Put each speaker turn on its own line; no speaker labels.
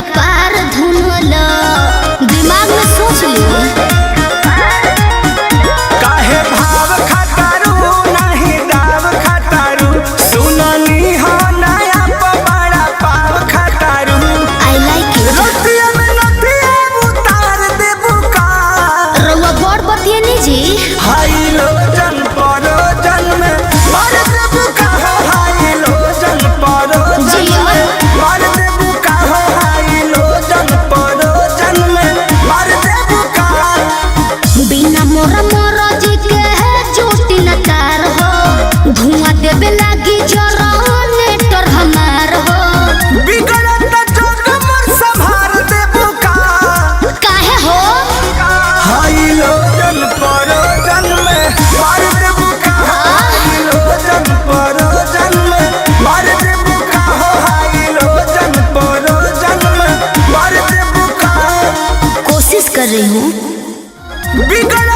कपार धुनलो, दिमाग में सोच ली।
काहे भाव खटारू नहीं दाव खटारू, सुननी हो नया बड़ा पाव खटारू।
I like it.
रोटिया में नथिया उतार दे बुका,
रउआ बड़ बतिए नी जी।
हाई लो जन परो जन में मार दे बुका हो, हाई लो जन परो जन में मार दे बुका हो, हाई लो जन परो जन में मार दे बुका।
बिना मोरा मोरा जी के है झूठी नकार हो, धुआं देवे लागी जनरेटर हमार हो।
बिगड़त जोग मोर संभार दे बुका,
काहे हो?
हाई लो जन परो जन में मार दे बुका, हाई लो जन परो जन में मार दे बुका हो, हाई लो जन परो जन में मार दे बुका।
कोशिश कर रही हूँ।
बिगड़